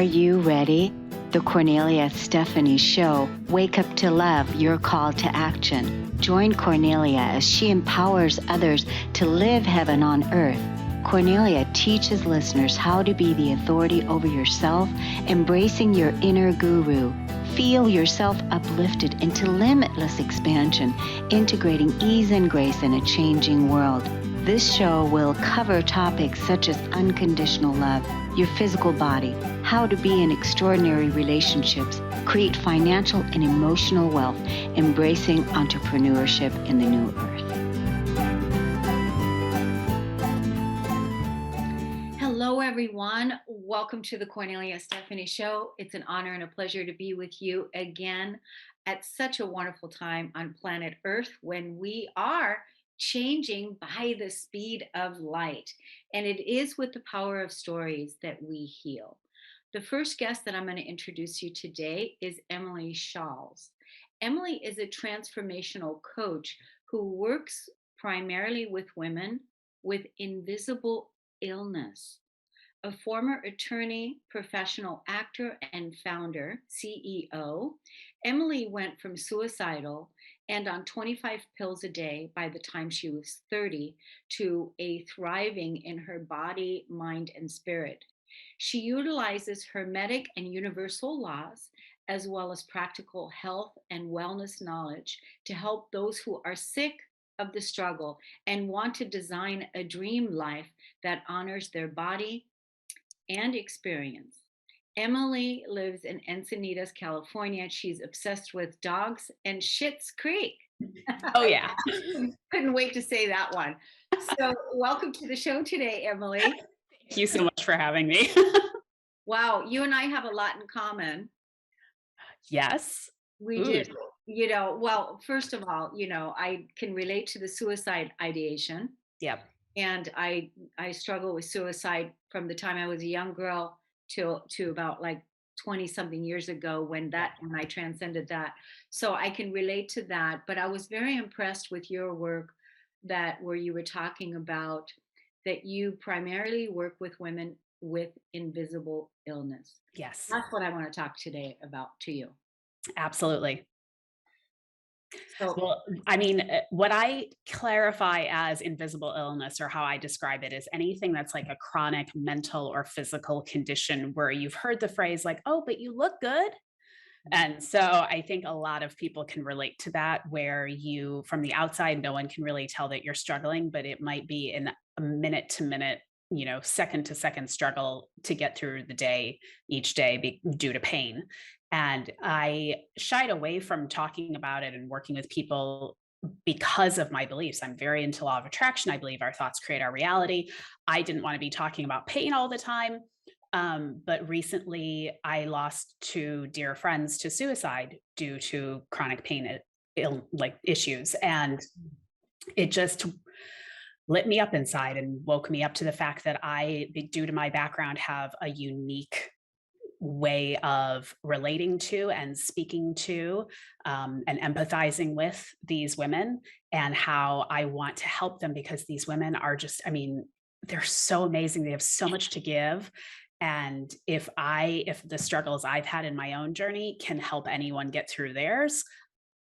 you ready? The Kornelia Stephanie Show. Wake up to love, your call to action. Join Kornelia as she empowers others to live heaven on earth. Kornelia teaches listeners how to be the authority over yourself, embracing your inner guru. Feel yourself uplifted into limitless expansion, integrating ease and grace in a changing world. This show will cover topics such as unconditional love, your physical body, how to be in extraordinary relationships, create financial and emotional wealth, embracing entrepreneurship in the new earth. Hello, everyone. Welcome to the Kornelia Stephanie Show. It's an honor and a pleasure to be with you again at such a wonderful time on planet Earth when we are changing by the speed of light. And it is with the power of stories that we heal. The first guest that I'm going to introduce you today is Emily Shaules. Emily is a transformational coach who works primarily with women with invisible illness. A former attorney, professional actor, and founder, CEO, Emily went from suicidal and on 25 pills a day by the time she was 30 to a thriving in her body, mind, and spirit. She utilizes hermetic and universal laws as well as practical health and wellness knowledge to help those who are sick of the struggle and want to design a dream life that honors their body and experience. Emily lives in Encinitas, California. She's obsessed with dogs and Schitt's Creek. Oh, yeah. Couldn't wait to say that one. So welcome to the show today, Emily. Thank you so much for having me. Wow, you and I have a lot in common. Yes. We do. Well, first of all, I can relate to the suicide ideation. Yep. And I struggle with suicide from the time I was a young girl to about like 20 something years ago when I transcended that. So I can relate to that. But I was very impressed with your work where you were talking about that you primarily work with women with invisible illness. Yes. That's what I want to talk today about to you. Absolutely. So, well, I mean, what I clarify as invisible illness, or how I describe it, is anything that's like a chronic mental or physical condition where you've heard the phrase like, oh, but you look good. And so I think a lot of people can relate to that, where you, from the outside, no one can really tell that you're struggling, but it might be in a minute to minute, second to second struggle to get through the day each day due to pain. And I shied away from talking about it and working with people because of my beliefs. I'm very into law of attraction. I believe our thoughts create our reality. I didn't want to be talking about pain all the time. But recently I lost two dear friends to suicide due to chronic pain issues. And it just lit me up inside and woke me up to the fact that I, due to my background, have a unique way of relating to and speaking to and empathizing with these women, and how I want to help them, because these women are just, they're so amazing. They have so much to give. And if the struggles I've had in my own journey can help anyone get through theirs,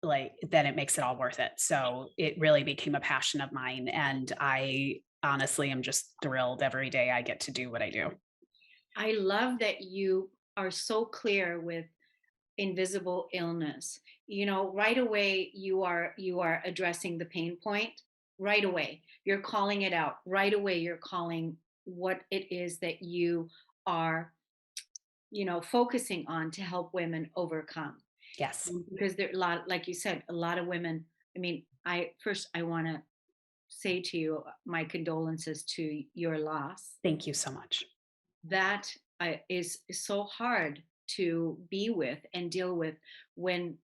then it makes it all worth it. So it really became a passion of mine. And I honestly am just thrilled every day I get to do what I do. I love that you are so clear with invisible illness. Right away you are addressing the pain point. Right away you're calling it out. Right away you're calling what it is that you are focusing on to help women overcome. Yes. Because there are a lot, like you said, a lot of women. I want to say to you my condolences to your loss. Thank you so much. That is so hard to be with and deal with when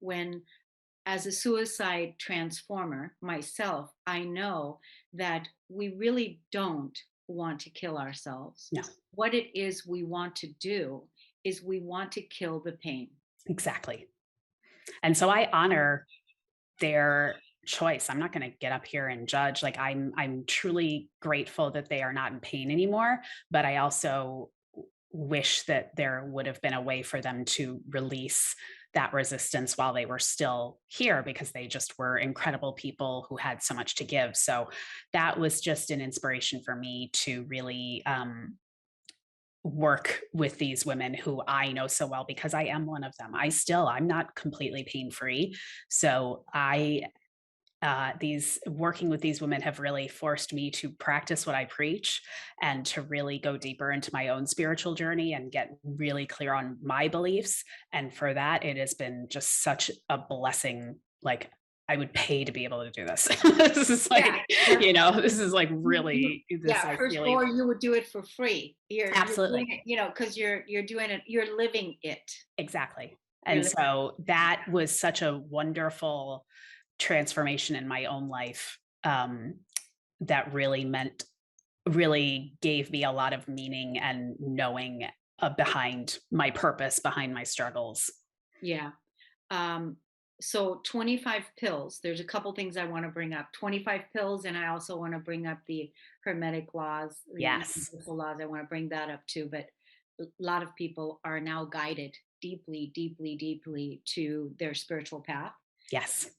as a suicide transformer myself, I know that we really don't want to kill ourselves. No. What it is we want to do is we want to kill the pain. Exactly. And so I honor their choice. I'm not going to get up here and judge. Like, I'm truly grateful that they are not in pain anymore, but I also wish that there would have been a way for them to release that resistance while they were still here, because they just were incredible people who had so much to give. So that was just an inspiration for me to really work with these women who I know so well, because I am one of them. I'm not completely pain free. So these working with these women have really forced me to practice what I preach and to really go deeper into my own spiritual journey and get really clear on my beliefs. And for that, it has been just such a blessing. Like, I would pay to be able to do this. This is Yeah. like, this is like really this, Yeah, I first, really or you would do it for free. You're doing absolutely. it, because you're doing it, you're living it. Exactly. You're And living so that was such a wonderful transformation in my own life, that really gave me a lot of meaning and knowing, behind my purpose, behind my struggles. Yeah. Um, so 25 pills. There's a couple things I want to bring up. 25 pills, and I also want to bring up the hermetic laws, the Yes. universal laws. I want to bring that up too. But a lot of people are now guided deeply, deeply, deeply to their spiritual path. Yes.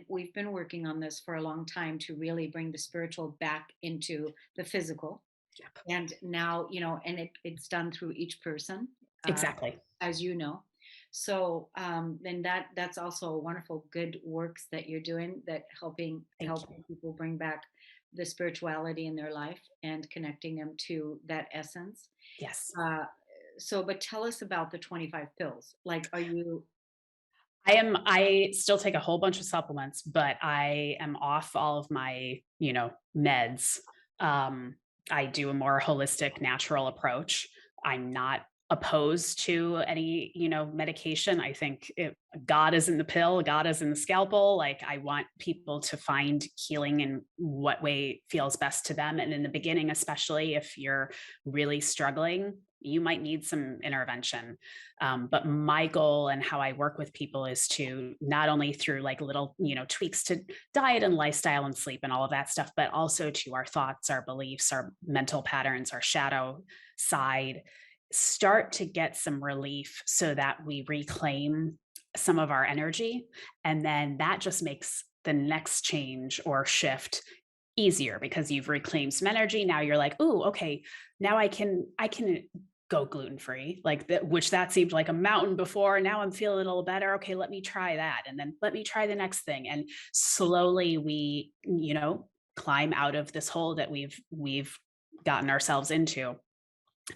We've been working on this for a long time to really bring the spiritual back into the physical. Yep. And now, and it's done through each person, uh, Exactly. as you know. So then that's also wonderful good works that you're doing, that Thank helping you. people bring back the spirituality in their life and connecting them to that essence. Yes. uh, so but tell us about the 25 pills. Like, are you? I still take a whole bunch of supplements, but I am off all of my, meds. Um, I do a more holistic, natural approach. I'm not opposed to any, medication. I think God is in the pill, God is in the scalpel. Like, I want people to find healing in what way feels best to them. And in the beginning, especially if you're really struggling, you might need some intervention. But my goal and how I work with people is to not only through like little, tweaks to diet and lifestyle and sleep and all of that stuff, but also to our thoughts, our beliefs, our mental patterns, our shadow side, start to get some relief so that we reclaim some of our energy. And then that just makes the next change or shift easier, because you've reclaimed some energy. Now you're like, "Ooh, okay, now I can go gluten free," like that, which that seemed like a mountain before. Now I'm feeling a little better. Okay, let me try that. And then let me try the next thing. And slowly we, climb out of this hole that we've gotten ourselves into.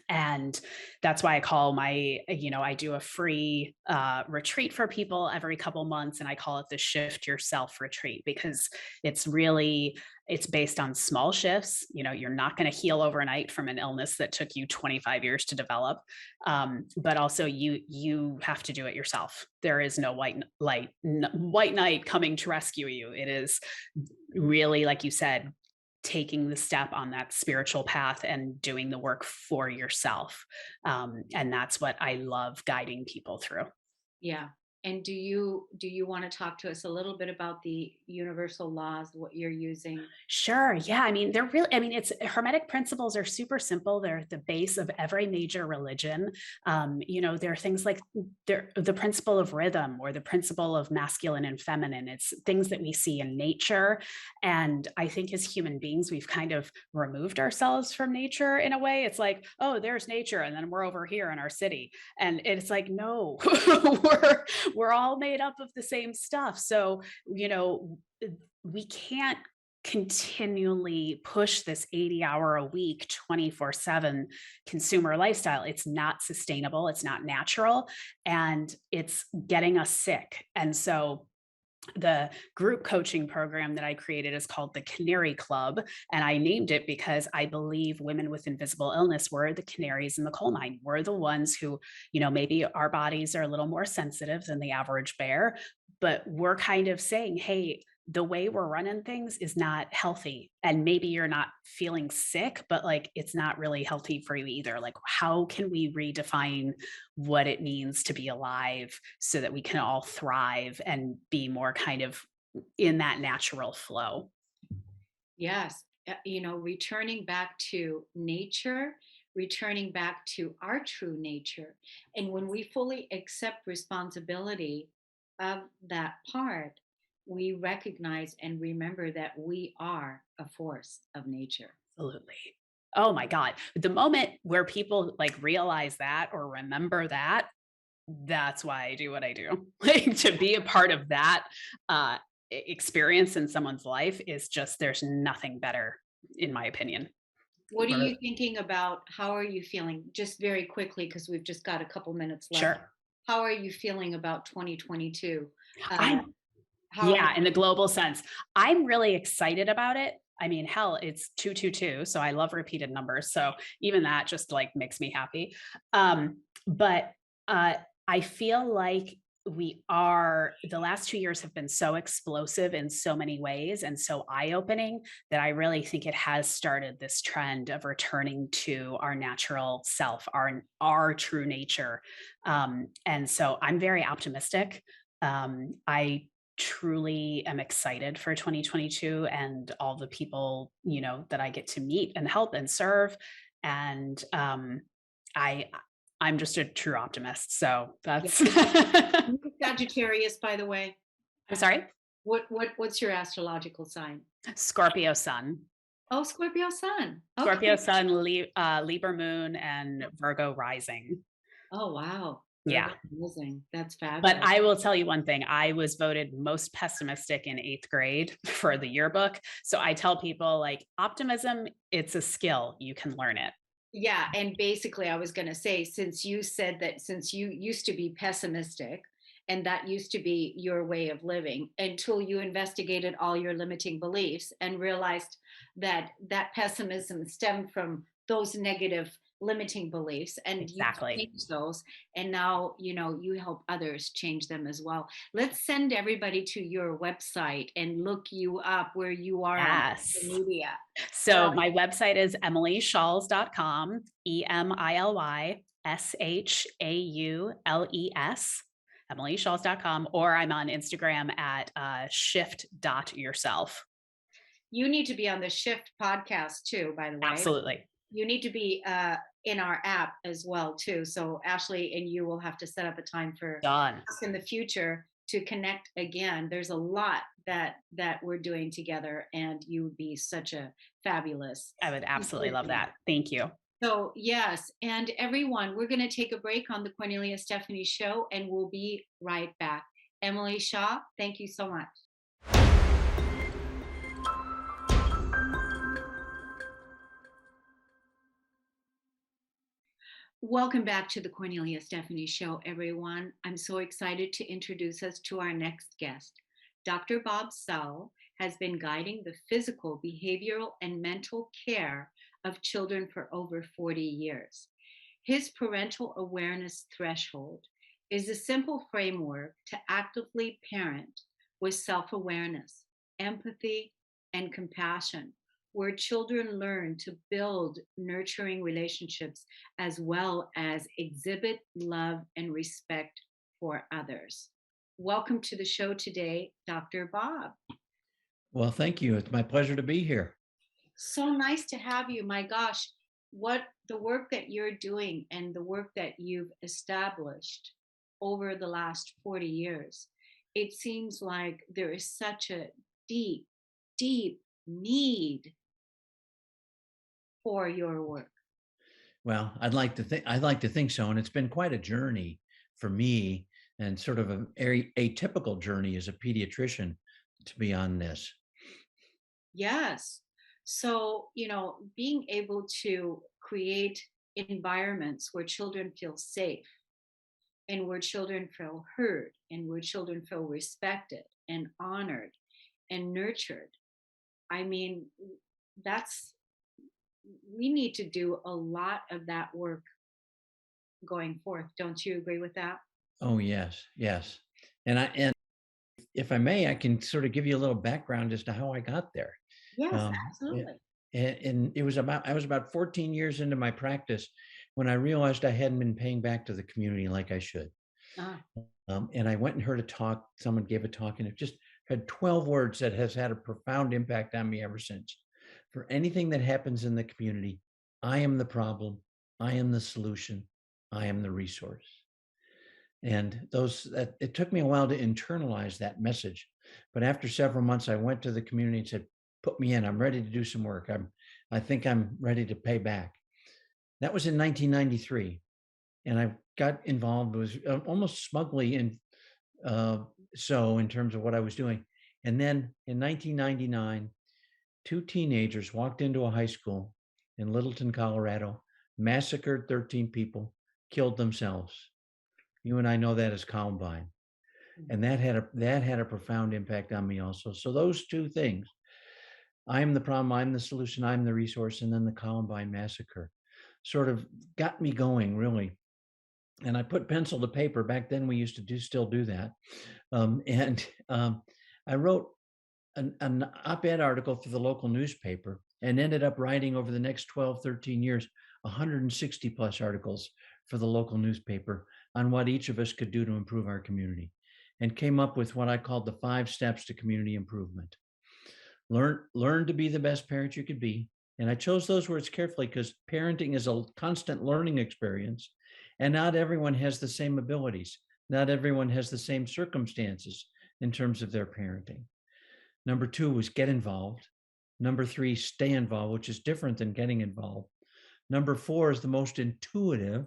And that's why I call I do a free retreat for people every couple months, and I call it the Shift Yourself Retreat, because it's based on small shifts. You're not going to heal overnight from an illness that took you 25 years to develop. But also you have to do it yourself. There is no white knight coming to rescue you. It is really, like you said, taking the step on that spiritual path and doing the work for yourself. And that's what I love guiding people through. Yeah. And do you want to talk to us a little bit about the universal laws, what you're using? Sure. Yeah. I mean, they're really, I mean, it's Hermetic principles are super simple. They're at the base of every major religion. There are things like the principle of rhythm or the principle of masculine and feminine. It's things that we see in nature. And I think as human beings, we've kind of removed ourselves from nature in a way. It's like, oh, there's nature. And then we're over here in our city. And it's like, no, we're all made up of the same stuff. So, we can't continually push this 80-hour a week 24/7 consumer lifestyle. It's not sustainable, it's not natural, and it's getting us sick. And so the group coaching program that I created is called the Canary Club. And I named it because I believe women with invisible illness were the canaries in the coal mine. We're the ones who, maybe our bodies are a little more sensitive than the average bear, but we're kind of saying, hey, the way we're running things is not healthy. And maybe you're not feeling sick, but like it's not really healthy for you either. Like, how can we redefine what it means to be alive so that we can all thrive and be more kind of in that natural flow? Yes. Returning back to nature, returning back to our true nature. And when we fully accept responsibility of that part, we recognize and remember that we are a force of nature. Absolutely. Oh my God. The moment where people like realize that or remember that, that's why I do what I do. Like to be a part of that experience in someone's life is just, there's nothing better, in my opinion. What are Or you thinking about? How are you feeling? Just very quickly, because we've just got a couple minutes left. sure. How are you feeling about 2022? Uh, I'm, how are you? yeah, in the global sense, I'm really excited about it. I mean, hell, it's 222. So I love repeated numbers. So even that just like makes me happy. But uh, I feel like the last 2 years have been so explosive in so many ways and so eye opening that I really think it has started this trend of returning to our natural self, our true nature. And so I'm very optimistic. I truly am excited for 2022 and all the people, that I get to meet and help and serve. And I I'm just a true optimist. So Yeah. that's You're Sagittarius, by the way. I'm sorry, What's your astrological sign? Scorpio sun. Oh, Scorpio sun. Scorpio Okay. sun, Libra moon, and Virgo rising. Oh, wow. Virgo Yeah. amazing. That's But fabulous. I will tell you one thing, I was voted most pessimistic in 8th grade for the yearbook. So I tell people like optimism, it's a skill. You can learn it. Yeah, and basically I was going to say, since you said that, since you used to be pessimistic and that used to be your way of living until you investigated all your limiting beliefs and realized that that pessimism stemmed from those negative limiting beliefs, and you Exactly. changed those, and now you help others change them as well. Let's send everybody to your website and look you up where you are on social Yes. media. So my website is emilyshaules.com, EMILYSHAULES, emilyshaules.com, or I'm on Instagram at shift.yourself. You need to be on the Shift podcast too, by the way. Absolutely. You need to be in our app as well too. So Ashley and you will have to set up a time for Done. us in the future to connect again. There's a lot that we're doing together, and you would be such a fabulous I would absolutely love recipient. that. Thank you. So yes, and everyone, we're going to take a break on the Cornelia Stephanie show, and we'll be right back. Emily Shaw, thank you so much. Welcome back to the Cornelia Stephanie Show, everyone. I'm so excited to introduce us to our next guest. Dr. Bob Saul has been guiding the physical, behavioral, and mental care of children for over 40 years. His parental awareness threshold is a simple framework to actively parent with self awareness, empathy, and compassion, where children learn to build nurturing relationships as well as exhibit love and respect for others. Welcome to the show today, Dr. Bob. Well, thank you. It's my pleasure to be here. So nice to have you. My gosh, what the work that you're doing and the work that you've established over the last 40 years, it seems like there is such a deep, deep need for your work. Well, I'd like to think so, and it's been quite a journey for me, and sort of a very atypical journey as a pediatrician to be on this. Yes. So, being able to create environments where children feel safe and where children feel heard and where children feel respected and honored and nurtured. I mean, that's, we need to do a lot of that work going forth. Don't you agree with that? Oh, yes, yes. And if I may, I can sort of give you a little background as to how I got there. Yes, It, absolutely. and I was about 14 years into my practice when I realized I hadn't been paying back to the community like I should. Ah, And I went and heard a talk. Someone gave a talk, and it just had 12 words that has had a profound impact on me ever since. For anything that happens in the community, I am the problem. I am the solution. I am the resource. And it took me a while to internalize that message. But after several months, I went to the community and said, put me in. I'm ready to do some work. I think I'm ready to pay back. That was in 1993. And I got involved, was almost smugly in so in terms of what I was doing. And then in 1999, two teenagers walked into a high school in Littleton, Colorado, massacred 13 people, killed themselves. You and I know that as Columbine. And that had a profound impact on me also. So those two things, I am the problem, I'm the solution, I'm the resource, and then the Columbine massacre sort of got me going really. And I put pencil to paper. Back then we used to still do that. And I wrote an op-ed article for the local newspaper and ended up writing over the next 12, 13 years, 160 plus articles for the local newspaper on what each of us could do to improve our community, and came up with what I called the 5 steps to community improvement. Learn to be the best parent you could be. And I chose those words carefully because parenting is a constant learning experience, and not everyone has the same abilities. Not everyone has the same circumstances in terms of their parenting. Number 2 was get involved. Number 3, stay involved, which is different than getting involved. Number 4 is the most intuitive,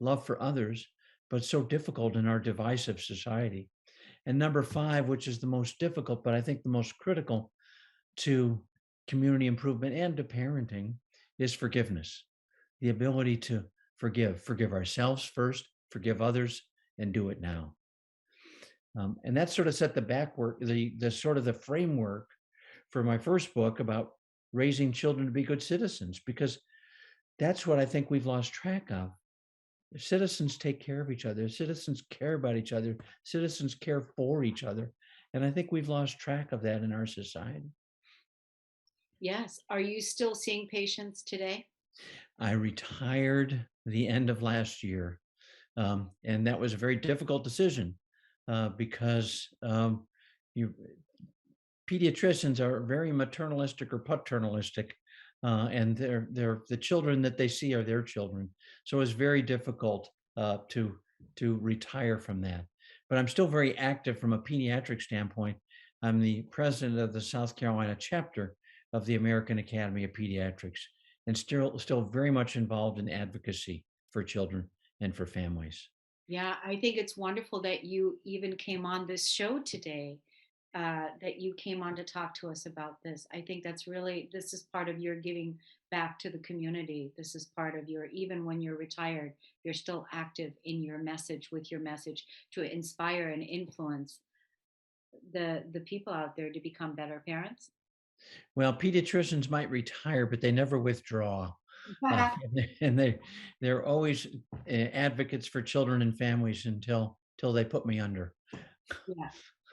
love for others, but so difficult in our divisive society. And number 5, which is the most difficult, but I think the most critical to community improvement and to parenting, is forgiveness. The ability to forgive ourselves first, forgive others, and do it now. And that sort of set the backwork, the sort of the framework for my first book about raising children to be good citizens, because that's what I think we've lost track of. Citizens take care of each other. Citizens care about each other. Citizens care for each other. And I think we've lost track of that in our society. Yes. Are you still seeing patients today? I retired the end of last year. And that was a very difficult decision because you, pediatricians are very maternalistic or paternalistic, and they're the children that they see are their children. So it's very difficult to retire from that. But I'm still very active from a pediatric standpoint. I'm the president of the South Carolina chapter of the American Academy of Pediatrics, and still very much involved in advocacy for children and for families. Yeah, I think it's wonderful that you even came on this show today, that you came on to talk to us about this. I think that's really, this is part of your giving back to the community. This is part of your, even when you're retired, you're still active in your message, with your message, to inspire and influence the people out there to become better parents. Well, pediatricians might retire, but they never withdraw. And they're always advocates for children and families until they put me under. Yeah,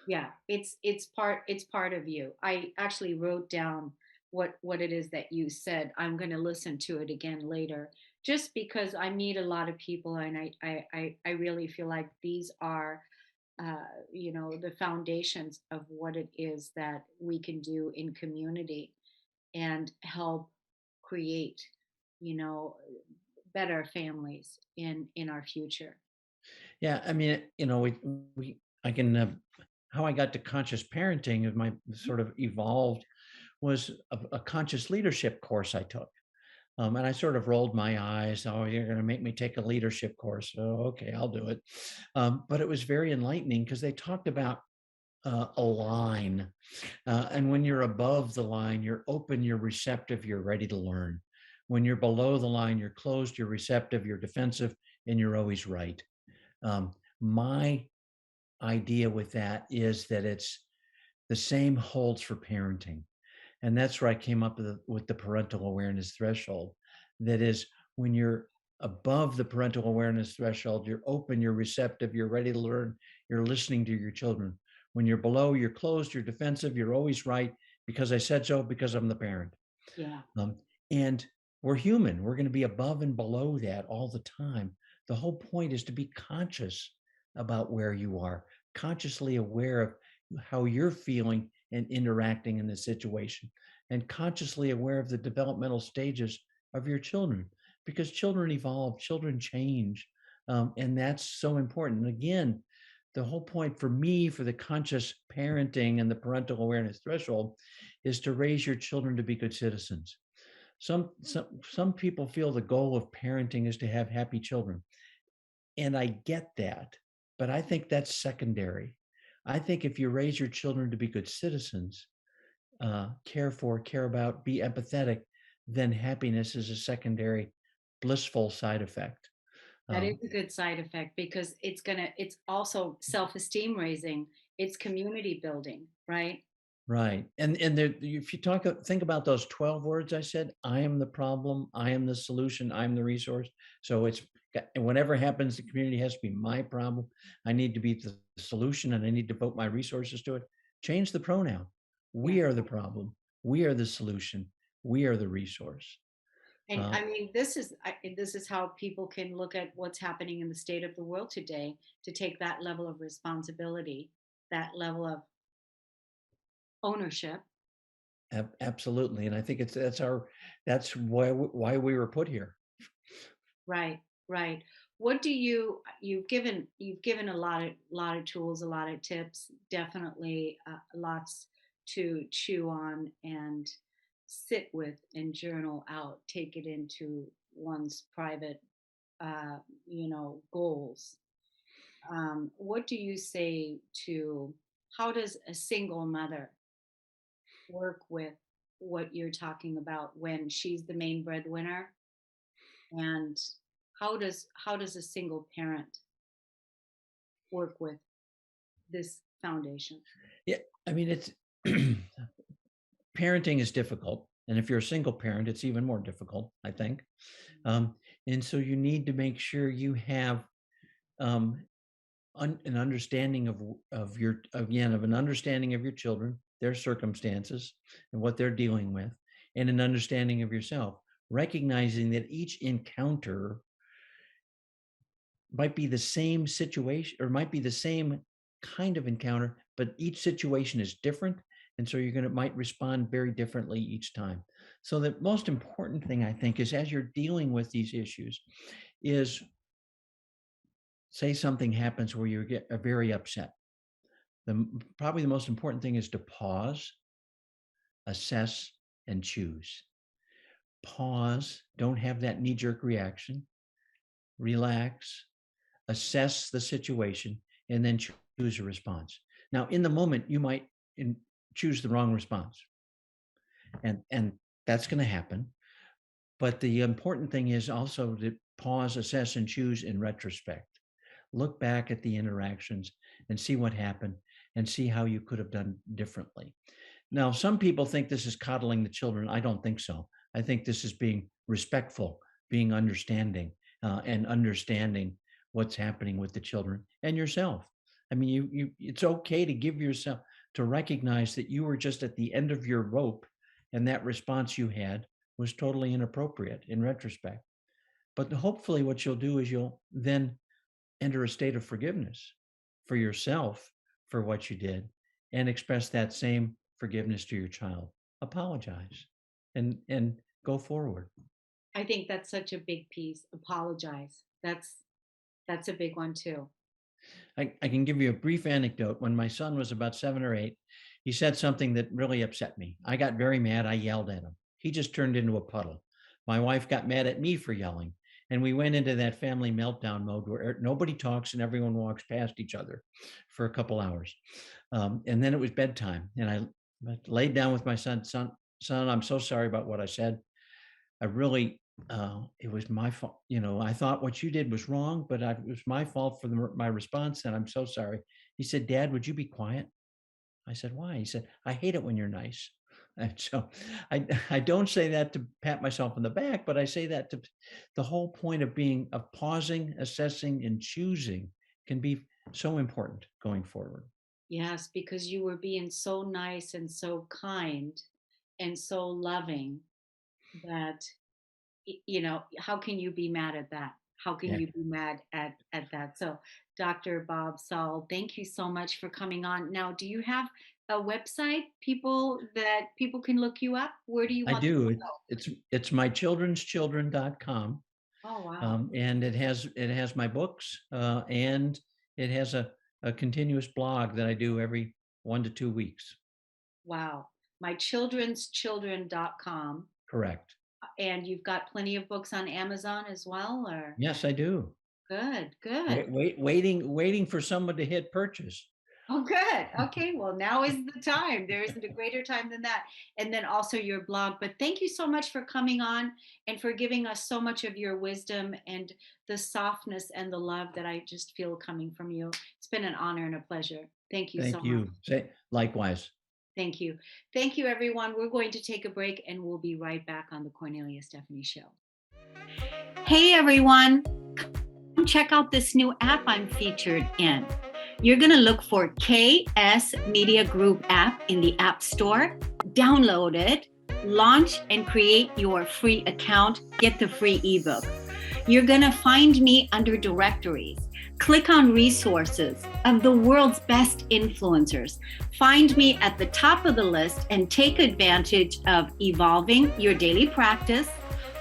yeah. It's part of you. I actually wrote down what it is that you said. I'm going to listen to it again later, just because I meet a lot of people, and I really feel like these are, the foundations of what it is that we can do in community and help create, you know, better families in our future. Yeah, I mean, we I can how I got to conscious parenting of my sort of evolved was a conscious leadership course I took. And I sort of rolled my eyes. Oh, you're going to make me take a leadership course. Oh, okay, I'll do it. But it was very enlightening because they talked about a line. And when you're above the line, you're open, you're receptive, you're ready to learn. When you're below the line, you're closed, you're receptive, you're defensive, and you're always right. My idea with that is that it's the same holds for parenting. And that's where I came up with the parental awareness threshold. That is, when you're above the parental awareness threshold, you're open, you're receptive, you're ready to learn, you're listening to your children. When you're below, you're closed, you're defensive, you're always right because I said so, because I'm the parent. Yeah. Um, and we're human. We're going to be above and below that all the time. The whole point is to be conscious about where you are, consciously aware of how you're feeling and interacting in the situation, and consciously aware of the developmental stages of your children. because children evolve, children change, and that's so important. And again, the whole point for me, for the conscious parenting and the parental awareness threshold, is to raise your children to be good citizens. Some people feel the goal of parenting is to have happy children, and I get that, but I think that's secondary. I think if you raise your children to be good citizens, care for, care about, be empathetic, then happiness is a secondary, blissful side effect. That is Um, a good side effect because it's also self-esteem raising, it's community building, right? right, and there, if you think about those 12 words I said, I am the problem, I am the solution, I'm the resource. So and whatever happens, the community has to be my problem. I need to be the solution, and I need to devote my resources to it. Change the pronoun. Yeah. We are the problem. We are the solution. We are the resource. And Uh, I mean, this is how people can look at what's happening in the state of the world today, to take that level of responsibility, that level of ownership. Absolutely, and I think that's why we were put here. Right, right. You've given a lot of tools, a lot of tips, definitely lots to chew on and sit with and journal out, take it into one's private, uh, goals. What do you say to how does a single mother work with what you're talking about when she's the main breadwinner, and how does a single parent work with this foundation? Yeah, I mean it's parenting is difficult, and if you're a single parent, it's even more difficult, I think. Um, and so you need to make sure you have um, an understanding of your again of an understanding of your children, their circumstances, and what they're dealing with, and an understanding of yourself, recognizing that each encounter might be the same situation or might be the same kind of encounter, but each situation is different. And so you're going to might respond very differently each time. So the most important thing I think is as you're dealing with these issues is say something happens where you get very upset. Probably the most important thing is to pause, assess, and choose. Pause, don't have that knee jerk reaction, relax, assess the situation, and then choose a response. Now, in the moment, you might choose the wrong response, and that's going to happen. But the important thing is also to pause, assess, and choose in retrospect. Look back at the interactions and see what happened and see how you could have done differently. Now, some people think this is coddling the children. I don't think so. I think this is being respectful, being understanding, and understanding what's happening with the children and yourself. I mean, it's okay to give yourself to recognize that you were just at the end of your rope, and that response you had was totally inappropriate in retrospect. But hopefully, what you'll do is you'll then enter a state of forgiveness for yourself for what you did and express that same forgiveness to your child. Apologize and go forward. I think that's such a big piece. Apologize. That's a big one too. I can give you a brief anecdote. When my son was about 7 or 8, he said something that really upset me. I got very mad. I yelled at him. He just turned into a puddle. My wife got mad at me for yelling. And we went into that family meltdown mode where nobody talks and everyone walks past each other for a couple hours. And then it was bedtime. And I laid down with my son, I'm so sorry about what I said. I really, it was my fault. I thought what you did was wrong, but it was my fault for my response. And I'm so sorry. He said, Dad, would you be quiet? I said, why? He said, I hate it when you're nice. And so I don't say that to pat myself on the back, but I say that to the whole point of pausing, assessing, and choosing can be so important going forward. Yes, because you were being so nice and so kind and so loving that how can you be mad at that? How can Yeah, you be mad at that? So Dr. Bob Saul, thank you so much for coming on. Now, do you have a website, people can look you up? Where do you I want them to do. go? It's mychildrenschildren.com. Oh, wow. And it has my books, and it has a continuous blog that I do every 1 to 2 weeks. Wow. mychildren'schildren.com. Correct. And you've got plenty of books on Amazon as well, or? Yes, I do. Good, good. Waiting for someone to hit purchase. Oh, good. Okay, well, now is the time. There isn't a greater time than that. And then also your blog. But thank you so much for coming on and for giving us so much of your wisdom and the softness and the love that I just feel coming from you. It's been an honor and a pleasure. Thank you so Thank much. you. Say likewise. Thank you. Thank you, everyone. We're going to take a break and we'll be right back on the Cornelia Stephanie Show. Hey, everyone. Come check out this new app I'm featured in. You're going to look for KS Media Group app in the App Store, download it, launch and create your free account, get the free ebook. You're going to find me under directories. Click on resources of the world's best influencers. Find me at the top of the list and take advantage of evolving your daily practice,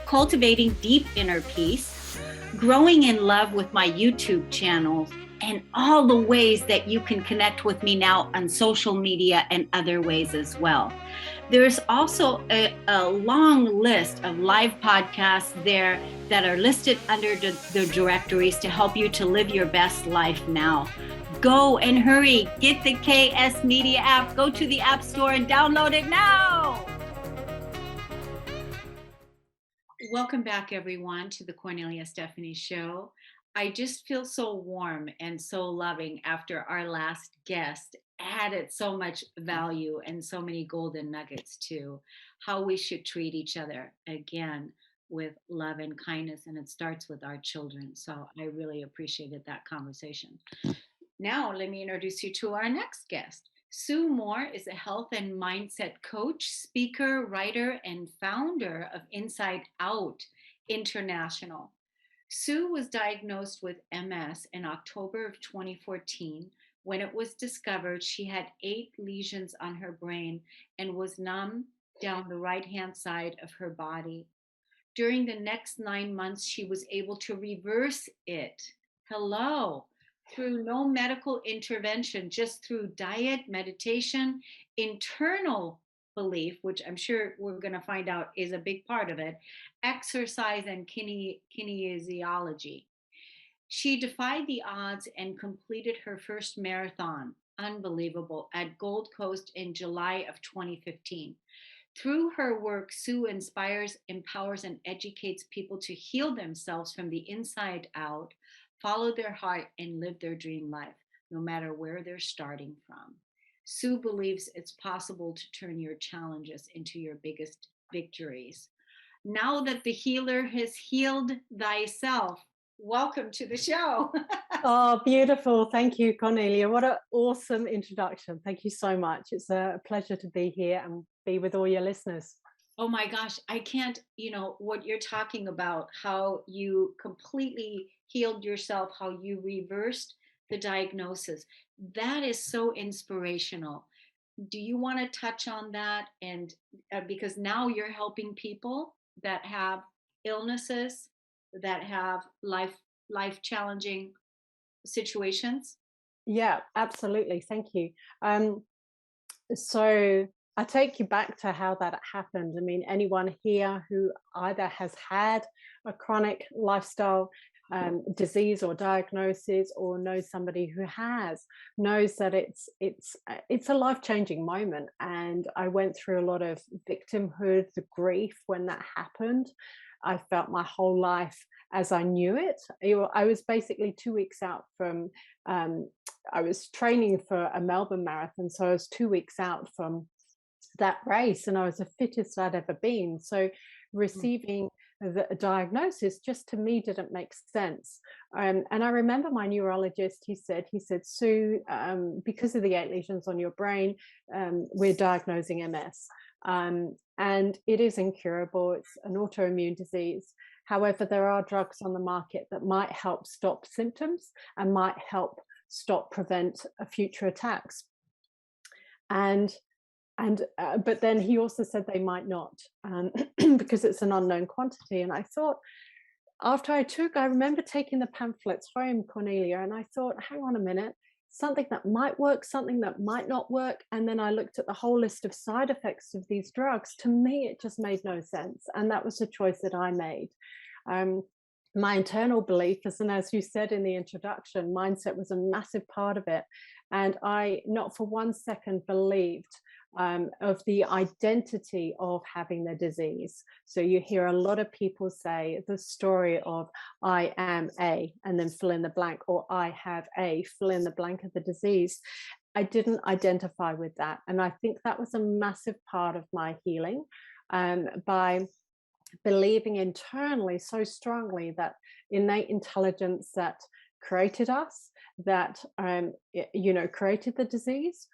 cultivating deep inner peace, growing in love with my YouTube channel, and all the ways that you can connect with me now on social media and other ways as well. There's also a long list of live podcasts there that are listed under the directories to help you to live your best life now. Go and hurry, get the KS Media app, go to the App Store and download it now. Welcome back, everyone, to the Cornelia Stephanie Show. I just feel so warm and so loving after our last guest added so much value and so many golden nuggets to how we should treat each other, again, with love and kindness. And it starts with our children. So I really appreciated that conversation. Now, let me introduce you to our next guest. Sue Moore is a health and mindset coach, speaker, writer, and founder of Inside Out International. Sue was diagnosed with MS in October of 2014. When it was discovered, she had 8 lesions on her brain and was numb down the right-hand side of her body. During the next 9 months, she was able to reverse it. Hello. Through no medical intervention, just through diet, meditation, internal belief, which I'm sure we're going to find out is a big part of it, exercise and kinesiology. She defied the odds and completed her first marathon, unbelievable, at Gold Coast in July of 2015. Through her work, Sue inspires, empowers, and educates people to heal themselves from the inside out, follow their heart, and live their dream life, no matter where they're starting from. Sue believes it's possible to turn your challenges into your biggest victories. Now that the healer has healed thyself, welcome to the show. Oh, beautiful. Thank you, Cornelia. What an awesome introduction. Thank you so much. It's a pleasure to be here and be with all your listeners. Oh my gosh, I can't, what you're talking about, how you completely healed yourself, how you reversed the diagnosis. That is so inspirational. Do you want to touch on that? And because now you're helping people that have illnesses, that have life challenging situations. Yeah, absolutely. Thank you. So I take you back to how that happened. I mean, anyone here who either has had a chronic lifestyle disease or diagnosis, or knows somebody who has, knows that it's a life-changing moment. And I went through a lot of victimhood, the grief when that happened. I felt my whole life as I knew it. I was basically 2 weeks out from, I was training for a Melbourne marathon. So I was 2 weeks out from that race and I was the fittest I'd ever been. So receiving the diagnosis just to me didn't make sense. And I remember my neurologist, he said, Sue, because of the 8 lesions on your brain, we're diagnosing MS. And it is incurable. It's an autoimmune disease. However, there are drugs on the market that might help stop symptoms and might help prevent future attacks. But then he also said they might not, because it's an unknown quantity. And I thought, after I remember taking the pamphlets home, Cornelia, and I thought, hang on a minute, something that might work, something that might not work. And then I looked at the whole list of side effects of these drugs. To me, it just made no sense. And that was a choice that I made. My internal belief is, and as you said in the introduction, mindset was a massive part of it. And I not for one second believed of the identity of having the disease. So you hear a lot of people say the story of I am a, and then fill in the blank, or I have a, fill in the blank of the disease. I didn't identify with that. And I think that was a massive part of my healing, by believing internally so strongly that innate intelligence that created us, that created the disease,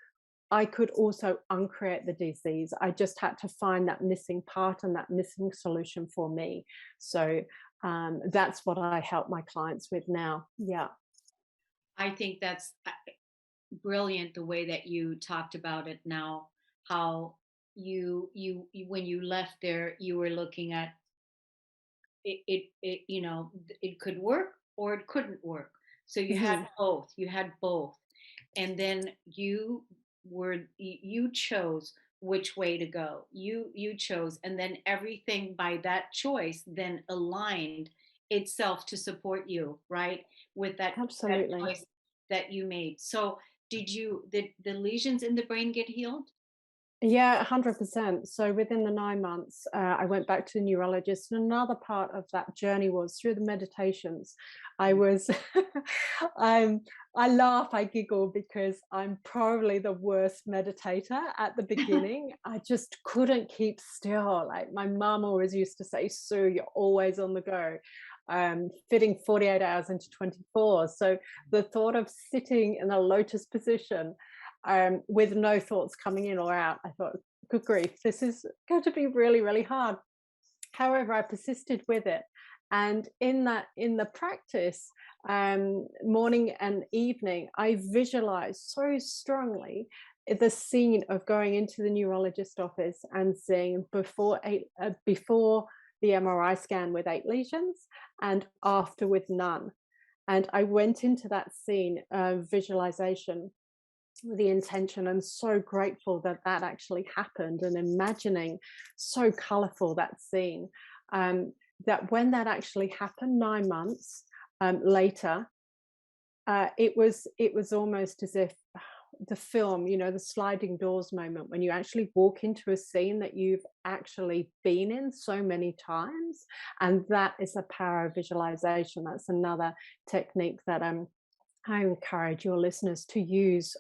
I could also uncreate the disease. I just had to find that missing part and that missing solution for me. So that's what I help my clients with now. Yeah. I think that's brilliant the way that you talked about it now, how you when you left there, you were looking at it, it could work or it couldn't work. So you had both. You had both. And then you chose which way to go. You chose, and then everything by that choice then aligned itself to support you, right? With that Absolutely. choice that you made. So did the lesions in the brain get healed? Yeah, 100%. So within the 9 months, I went back to the neurologist. And another part of that journey was through the meditations. I was, I'm, I laugh, I giggle because I'm probably the worst meditator at the beginning. I just couldn't keep still. Like my mum always used to say, Sue, you're always on the go. Fitting 48 hours into 24. So the thought of sitting in a lotus position, with no thoughts coming in or out, I thought, good grief, this is going to be really, really hard. However, I persisted with it. And in the practice, morning and evening, I visualized so strongly the scene of going into the neurologist office and seeing before the MRI scan with 8 lesions and after with none. And I went into that scene visualization with the intention, and so grateful that that actually happened, and imagining so colorful that scene, that when that actually happened 9 months later, it was almost as if the film, the sliding doors moment, when you actually walk into a scene that you've actually been in so many times. And that is the power of visualization. That's another technique that I encourage your listeners to use,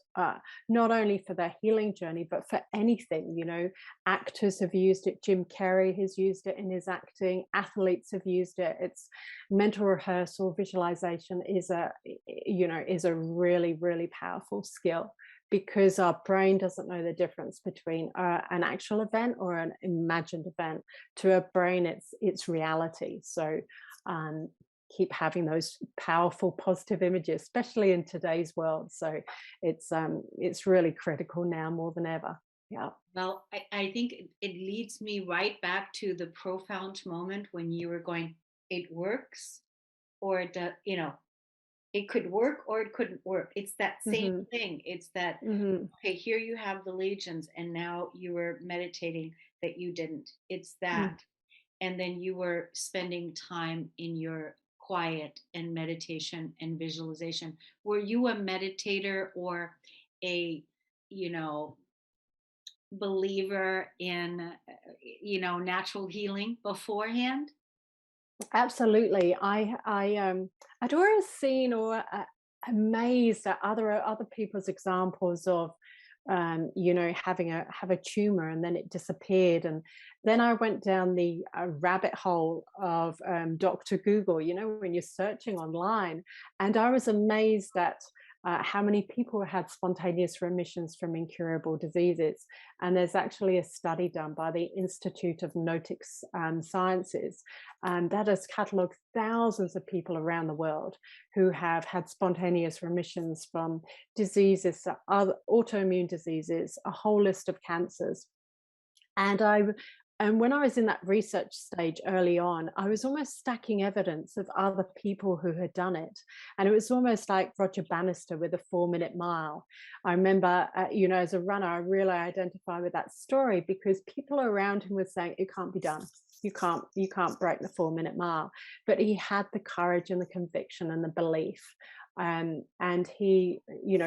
not only for their healing journey, but for anything. Actors have used it. Jim Carrey has used it in his acting. Athletes have used it. It's mental rehearsal. Visualization is a really, really powerful skill, because our brain doesn't know the difference between an actual event or an imagined event. To a brain, it's reality. So keep having those powerful positive images, especially in today's world. So it's really critical now more than ever. Yeah. Well, I think it leads me right back to the profound moment when you were going, it works, or it does, it could work or it couldn't work. It's that same thing. It's that, okay, here you have the legions, and now you were meditating that you didn't. It's that. And then you were spending time in your quiet and meditation and visualization. Were you a meditator or a, believer in, natural healing beforehand? Absolutely. I'd always seen or amazed at other people's examples of have a tumor and then it disappeared. And then I went down the rabbit hole of Dr. Google, when you're searching online, and I was amazed at how many people had spontaneous remissions from incurable diseases. And there's actually a study done by the Institute of Notic Sciences that has catalogued thousands of people around the world who have had spontaneous remissions from diseases, other autoimmune diseases, a whole list of cancers. And And when I was in that research stage early on, I was almost stacking evidence of other people who had done it. And it was almost like Roger Bannister with a 4-minute mile. I remember, as a runner, I really identify with that story because people around him were saying, it can't be done. You can't break the 4-minute mile. But he had the courage and the conviction and the belief. And he,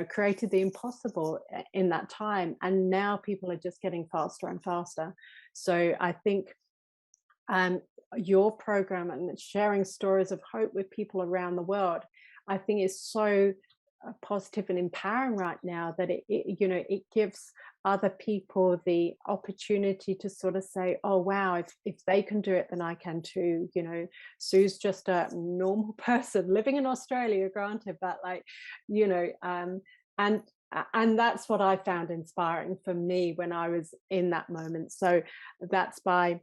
created the impossible in that time. And now people are just getting faster and faster. So I think your program and sharing stories of hope with people around the world, I think is so positive and empowering right now that it gives other people the opportunity to sort of say, oh wow, if they can do it, then I can too. Sue's just a normal person living in Australia, granted, but and and that's what I found inspiring for me when I was in that moment. So that's why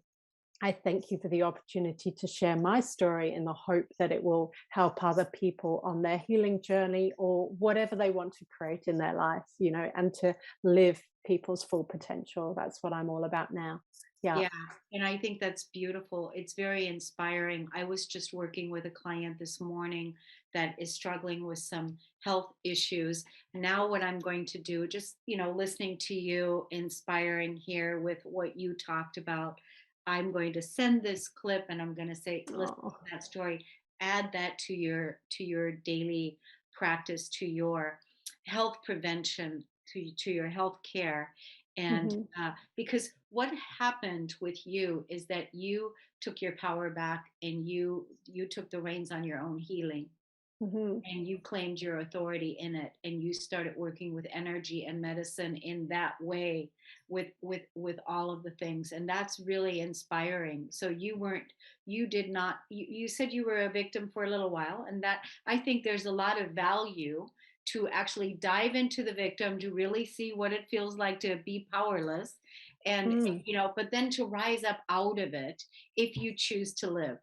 I thank you for the opportunity to share my story in the hope that it will help other people on their healing journey or whatever they want to create in their life, and to live people's full potential. That's what I'm all about now. Yeah. Yeah, and I think that's beautiful. It's very inspiring. I was just working with a client this morning that is struggling with some health issues. Now, what I'm going to do, just, listening to you, inspiring here with what you talked about, I'm going to send this clip and I'm going to say, listen Oh. to that story, add that to your daily practice, to your health prevention, to your health care. And Hmm. because what happened with you is that you took your power back and you took the reins on your own healing, Hmm. and you claimed your authority in it, and you started working with energy and medicine in that way, with all of the things, and that's really inspiring. So you did not, you said you were a victim for a little while, and that, I think there's a lot of value to actually dive into the victim, to really see what it feels like to be powerless, and Mm. but then to rise up out of it if you choose to live.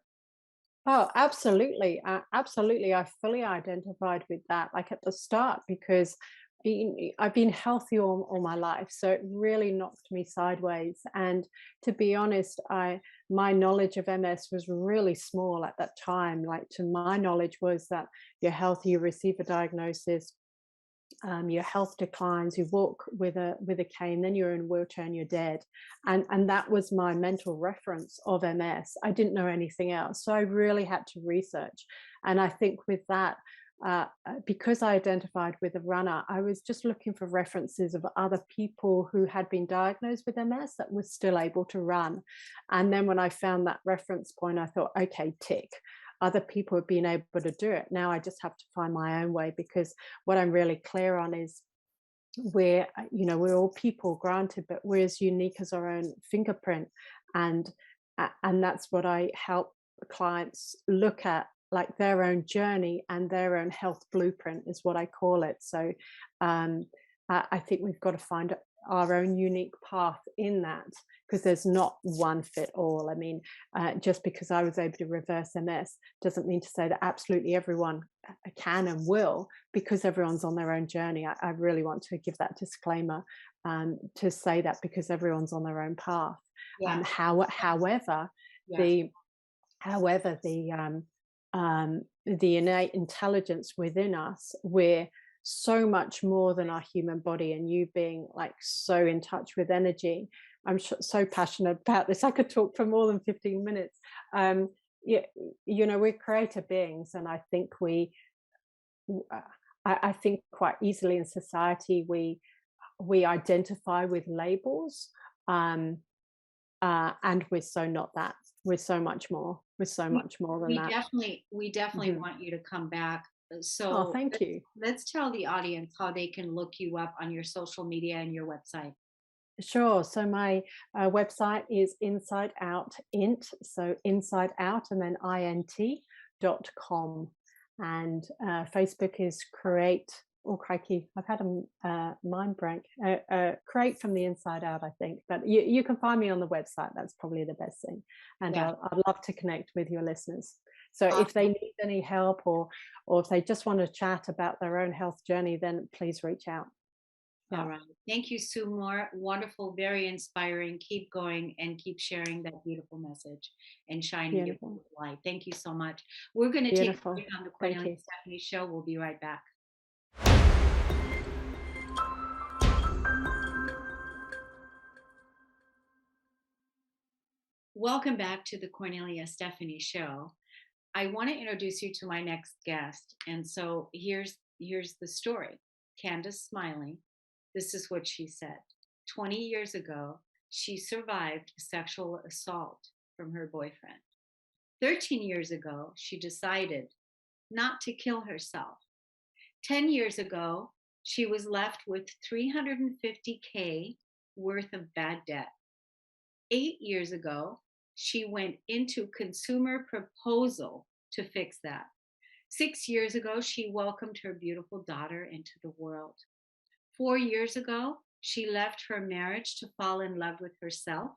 Oh, absolutely. Absolutely. I fully identified with that, like at the start, because I've been healthy all my life. So it really knocked me sideways. And to be honest, my knowledge of MS was really small at that time. Like, to my knowledge was that you're healthy, you receive a diagnosis, your health declines, you walk with a cane, then you're in a wheelchair and you're dead. And that was my mental reference of MS. I didn't know anything else. So I really had to research. And I think with that, because I identified with a runner, I was just looking for references of other people who had been diagnosed with MS that were still able to run. And then when I found that reference point, I thought, okay, tick. Other people have been able to do it. Now I just have to find my own way, because what I'm really clear on is we're all people, granted, but we're as unique as our own fingerprint. And and that's what I help clients look at, like their own journey and their own health blueprint is what I call it. So I think we've got to find our own unique path in that, because there's not one fit all. I mean, just because I was able to reverse MS doesn't mean to say that absolutely everyone can and will, because everyone's on their own journey. I really want to give that disclaimer, to say that, because everyone's on their own path. Yeah. However, Yeah. the however the innate intelligence within us, we're so much more than our human body. And you being like so in touch with energy, I'm so passionate about this. I could talk for more than 15 minutes. Yeah, we're creator beings, and I think I think quite easily in society we identify with labels, um, and we're so not that. We're so much more. We're so we, much more than we that. definitely Mhm. want you to come back. Oh, So thank you. let's tell the audience how they can look you up on your social media and your website. Sure. So my website is Inside Out Int. So Inside Out and then int.com. And Facebook is Create. Oh, crikey. I've had a mind blank. Create from the Inside Out, I think. But you can find me on the website. That's probably the best thing. And Yeah. I'd love to connect with your listeners. So if they Awesome. need any help, or if they just want to chat about their own health journey, then please reach out. Yeah. All right. Thank you, Sue Moore. Wonderful, very inspiring. Keep going and keep sharing that beautiful message and shining your Beautiful. light. Thank you so much. We're going to take a Beautiful. break on the Thank Cornelia you. Stephanie Show. We'll be right back. Welcome back to the Cornelia Stephanie Show. I want to introduce you to my next guest. And so here's the story. Candice Smiley, this is what she said. 20 years ago, she survived sexual assault from her boyfriend. 13 years ago, she decided not to kill herself. 10 years ago, she was left with 350K worth of bad debt. 8 years ago, she went into consumer proposal to fix that. 6 years ago, she welcomed her beautiful daughter into the world. 4 years ago, she left her marriage to fall in love with herself.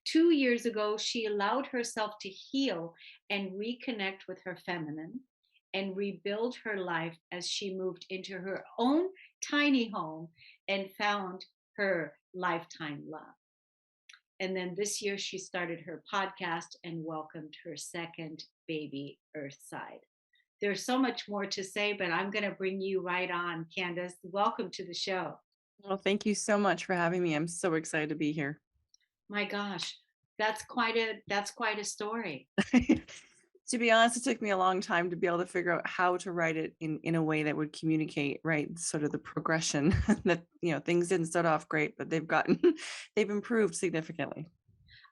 2 years ago, she allowed herself to heal and reconnect with her feminine and rebuild her life as she moved into her own tiny home and found her lifetime love. And then this year, she started her podcast and welcomed her second baby, Earthside. There's so much more to say, but I'm going to bring you right on, Candice. Welcome to the show. Well, thank you so much for having me. I'm so excited to be here. My gosh, that's quite a story. To be honest, it took me a long time to be able to figure out how to write it in a way that would communicate, right? Sort of the progression that, things didn't start off great, but they've improved significantly.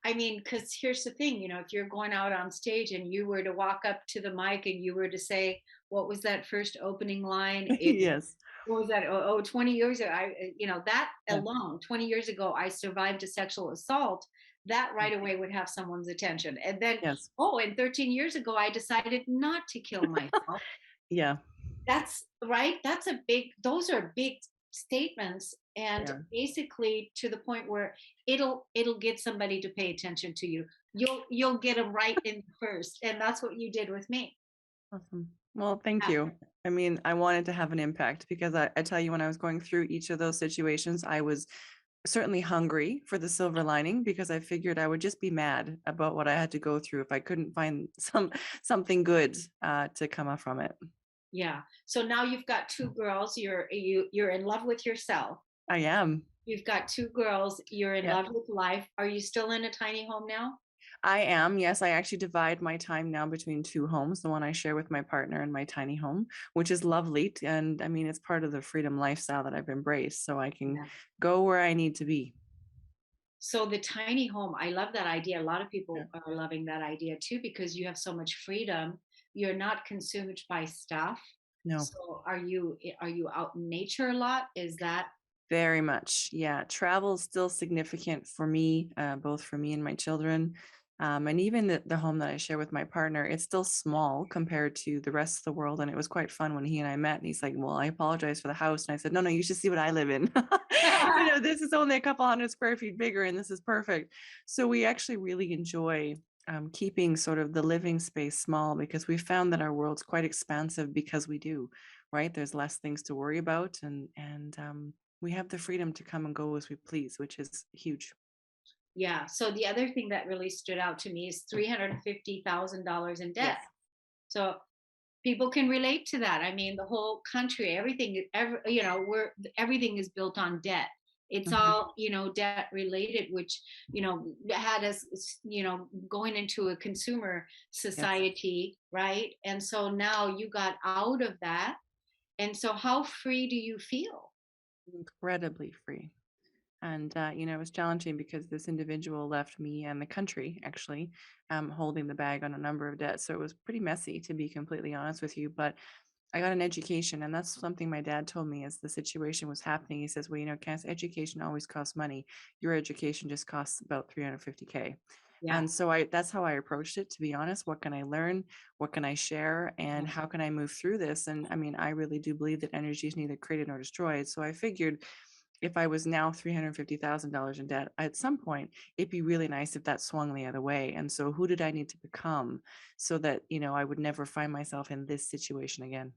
I mean, because here's the thing, if you're going out on stage and you were to walk up to the mic and you were to say, what was that first opening line? Yes. What was that? 20 years ago, that Yeah. alone, 20 years ago, I survived a sexual assault. That right away would have someone's attention. And then, Yes. and 13 years ago, I decided not to kill myself. Yeah. That's right. Those are big statements. And basically to the point where it'll get somebody to pay attention to you. You'll get them right in first. And that's what you did with me. Awesome. Well, thank you. I mean, I wanted to have an impact because I tell you, when I was going through each of those situations, I was certainly hungry for the silver lining because I figured I would just be mad about what I had to go through if I couldn't find something good to come up from it. Yeah. So now you've got two girls. You're in love with yourself. I am. You've got two girls. You're in love with life. Are you still in a tiny home now? I am. Yes, I actually divide my time now between two homes, the one I share with my partner and my tiny home, which is lovely. And I mean, it's part of the freedom lifestyle that I've embraced, so I can go where I need to be. So the tiny home, I love that idea. A lot of people are loving that idea too, because you have so much freedom. You're not consumed by stuff. No. So are you out in nature a lot? Is that? Very much. Yeah. Travel is still significant for me, both for me and my children. And even the home that I share with my partner, it's still small compared to the rest of the world. And it was quite fun when he and I met, and he's like, well, I apologize for the house. And I said, no, you should see what I live in. This is only a couple hundred square feet bigger, and this is perfect. So we actually really enjoy keeping sort of the living space small, because we found that our world's quite expansive because we do, right? There's less things to worry about, and we have the freedom to come and go as we please, which is huge. Yeah. So the other thing that really stood out to me is $350,000 in debt. Yes. So people can relate to that. I mean, the whole country, everything is built on debt. It's all, debt related, which, had us, going into a consumer society, right? And so now you got out of that. And so how free do you feel? Incredibly free. And, it was challenging because this individual left me and the country actually holding the bag on a number of debts. So it was pretty messy, to be completely honest with you. But I got an education, and that's something my dad told me as the situation was happening. He says, well, Cass, education always costs money. Your education just costs about $350K. Yeah. And so that's how I approached it, to be honest. What can I learn? What can I share? And how can I move through this? And I mean, I really do believe that energy is neither created nor destroyed. So I figured if I was now $350,000 in debt, at some point, it'd be really nice if that swung the other way. And so who did I need to become so that, I would never find myself in this situation again?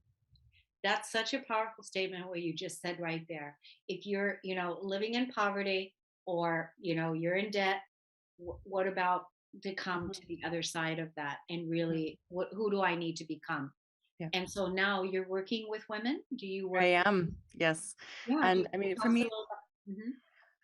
That's such a powerful statement what you just said right there. If you're, living in poverty, or, you're in debt, what about to come to Mhm. the other side of that and Mhm. really, who do I need to become? Yeah, And so now you're working with women. Do you work? I am. Yes. Yeah. Can And I you mean, tell for us a me, little about? Mhm.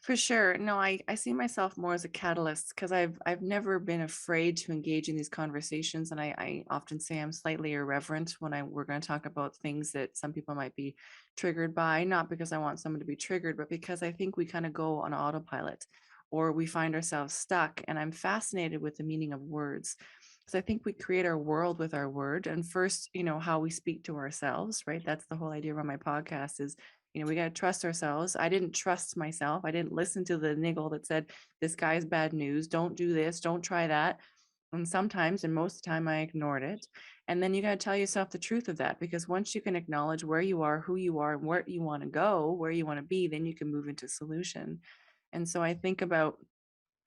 for sure. No, I see myself more as a catalyst because I've never been afraid to engage in these conversations. And I often say I'm slightly irreverent when we're going to talk about things that some people might be triggered by, not because I want someone to be triggered, but because I think we kind of go on autopilot or we find ourselves stuck. And I'm fascinated with the meaning of words. So I think we create our world with our word. And first, how we speak to ourselves, right? That's the whole idea of my podcast is we got to trust ourselves. I didn't trust myself. I didn't listen to the niggle that said, this guy's bad news. Don't do this. Don't try that. And sometimes, and most of the time, I ignored it. And then you got to tell yourself the truth of that, because once you can acknowledge where you are, who you are, and where you want to go, where you want to be, then you can move into solution. And so I think about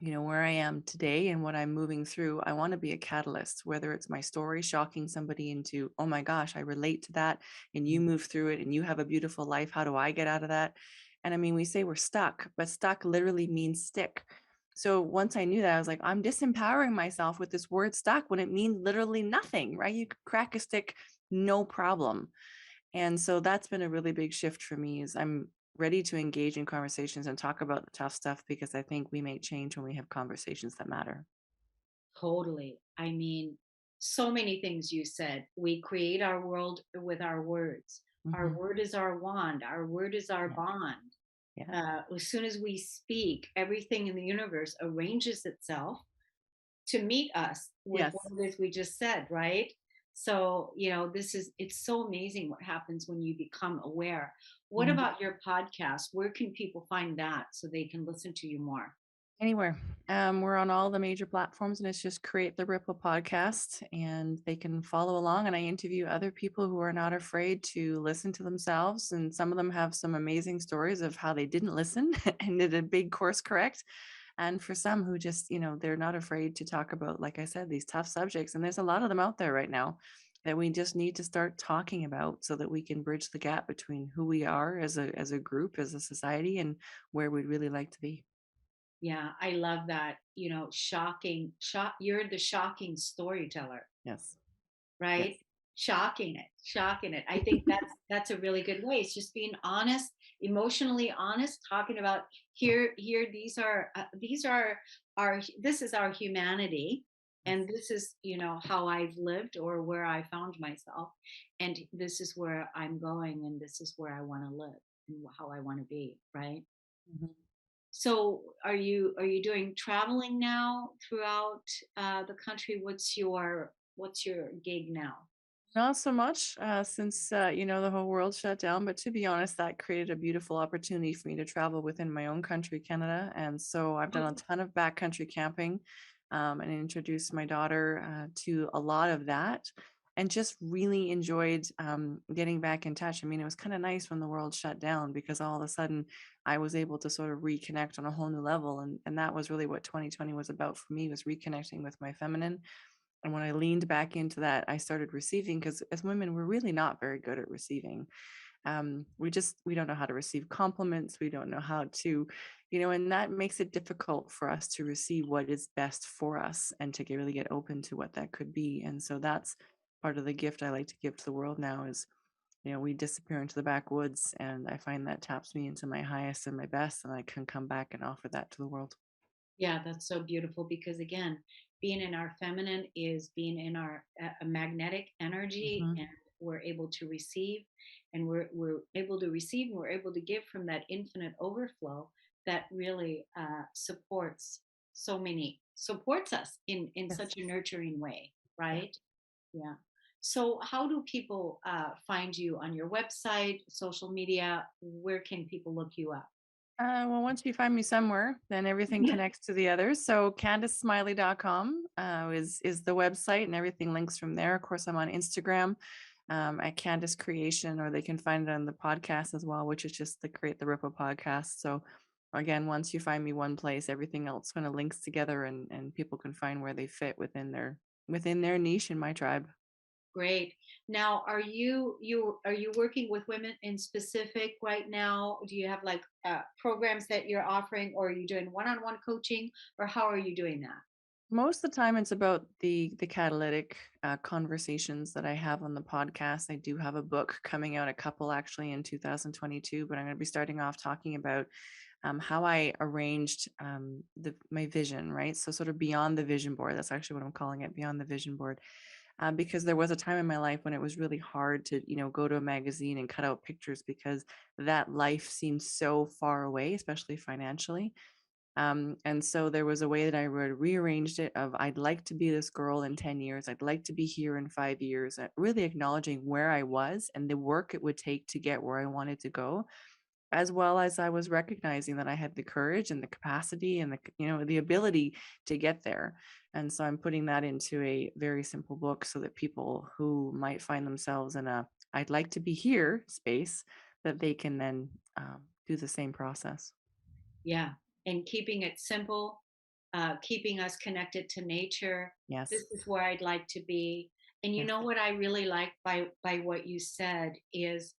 where I am today and what I'm moving through. I want to be a catalyst, whether it's my story shocking somebody into, oh my gosh, I relate to that, and you move through it and you have a beautiful life. How do I get out of that? And I mean, we say we're stuck, but stuck literally means stick. So once I knew that, I was like, I'm disempowering myself with this word stuck when it means literally nothing, right? You could crack a stick, no problem. And so that's been a really big shift for me is I'm ready to engage in conversations and talk about the tough stuff because I think we make change when we have conversations that matter. Totally. I mean, so many things you said. We create our world with our words. Our Hmm. word is our wand. Our word is our Yeah. bond. Yeah. As soon as we speak, everything in the universe arranges itself to meet us with what Yes. it is we just said, right? So, it's so amazing what happens when you become aware. What Mhm. about your podcast? Where can people find that so they can listen to you more? Anywhere. We're on all the major platforms and it's just Create the Ripple podcast and they can follow along. And I interview other people who are not afraid to listen to themselves. And some of them have some amazing stories of how they didn't listen and did a big course correct. And for some who just, they're not afraid to talk about, like I said, these tough subjects. And there's a lot of them out there right now that we just need to start talking about so that we can bridge the gap between who we are as a group, as a society, and where we'd really like to be. Yeah, I love that. You're the shocking storyteller, Yes. Yes. right? Shocking it. I think that's a really good way. It's just being honest, emotionally honest, talking about here. These are our. This is our humanity, Yes. and this is how I've lived or where I found myself, and this is where I'm going, and this is where I want to live and how I want to be, right? Mhm. So are you doing traveling now throughout the country? What's your gig now? Not so much since the whole world shut down, but to be honest, that created a beautiful opportunity for me to travel within my own country, Canada, and so I've done a ton of backcountry camping, and introduced my daughter to a lot of that, and just really enjoyed getting back in touch. I mean, it was kind of nice when the world shut down because all of a sudden I was able to sort of reconnect on a whole new level, and that was really what 2020 was about for me, was reconnecting with my feminine. And when I leaned back into that, I started receiving because as women, we're really not very good at receiving. We don't know how to receive compliments. We don't know how to, and that makes it difficult for us to receive what is best for us and to really get open to what that could be. And so that's part of the gift I like to give to the world now is, we disappear into the backwoods and I find that taps me into my highest and my best, and I can come back and offer that to the world. Yeah, that's so beautiful because again, being in our feminine is being in our a magnetic energy, Hmm. and we're able to receive, and we're able to receive, and we're able to give from that infinite overflow that really supports us in Yes. such a nurturing way, Yeah. right? Yeah. So how do people find you on your website, social media? Where can people look you up? Well, once you find me somewhere, then everything connects to the others. So CandiceSmiley.com is the website, and everything links from there. Of course, I'm on Instagram at Candice Creation, or they can find it on the podcast as well, which is just the Create the Ripple podcast. So again, once you find me one place, everything else kind of links together, and people can find where they fit within their niche in my tribe. Great. Now, are you working with women in specific right now? Do you have like programs that you're offering, or are you doing one-on-one coaching, or how are you doing that? Most of the time, it's about the catalytic conversations that I have on the podcast. I do have a book coming out, a couple actually in 2022, but I'm going to be starting off talking about how I arranged my vision, right? So sort of beyond the vision board. That's actually what I'm calling it, beyond the vision board. Because there was a time in my life when it was really hard to, go to a magazine and cut out pictures because that life seemed so far away, especially financially. And so there was a way that I rearranged it of I'd like to be this girl in 10 years. I'd like to be here in 5 years, really acknowledging where I was and the work it would take to get where I wanted to go, as well as I was recognizing that I had the courage and the capacity and the ability to get there. And so I'm putting that into a very simple book so that people who might find themselves in a I'd like to be here space, that they can then do the same process. Yeah. And keeping it simple, keeping us connected to nature. Yes. This is where I'd like to be. And you Yes. know what I really like by what you said is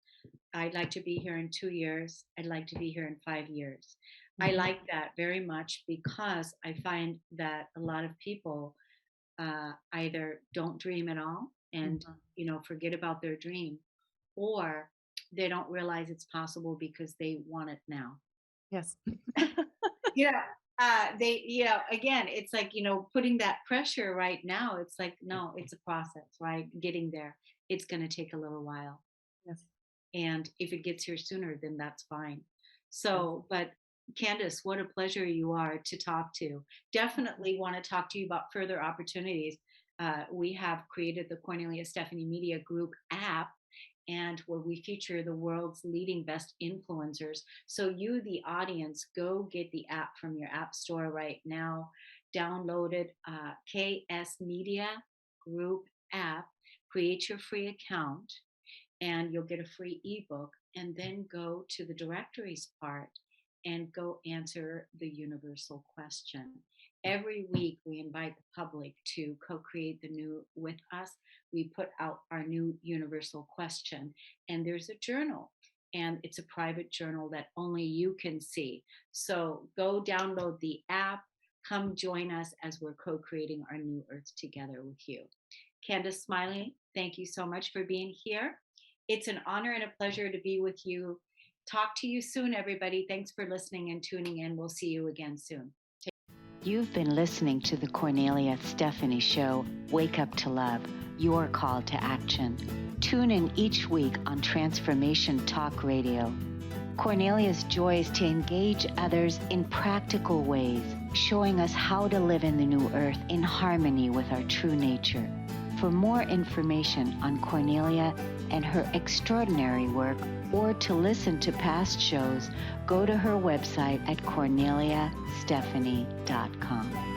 I'd like to be here in 2 years. I'd like to be here in 5 years. I Mhm. like that very much because I find that a lot of people either don't dream at all and Mhm. forget about their dream, or they don't realize it's possible because they want it now. Yes. Yeah. Again, it's like, putting that pressure right now. It's like, no, it's a process, right? Getting there. It's going to take a little while. Yes. And if it gets here sooner, then that's fine. So, but Candice, what a pleasure you are to talk to. Definitely want to talk to you about further opportunities. We have created the Cornelia Stephanie Media Group app, and where we feature the world's leading best influencers. So you, the audience, go get the app from your app store right now. Download it, KS Media Group app, create your free account, and you'll get a free ebook. And then go to the directories part and go answer the universal question. Every week, we invite the public to co create the new with us. We put out our new universal question, and there's a journal. And it's a private journal that only you can see. So go download the app. Come join us as we're co creating our new earth together with you. Candice Smiley, thank you so much for being here. It's an honor and a pleasure to be with you. Talk to you soon, everybody. Thanks for listening and tuning in. We'll see you again soon. You've been listening to the Kornelia Stephanie Show, Wake Up to Love, your call to action. Tune in each week on Transformation Talk Radio. Kornelia's joy is to engage others in practical ways, showing us how to live in the new earth in harmony with our true nature. For more information on Kornelia and her extraordinary work, or to listen to past shows, go to her website at korneliastephanie.com.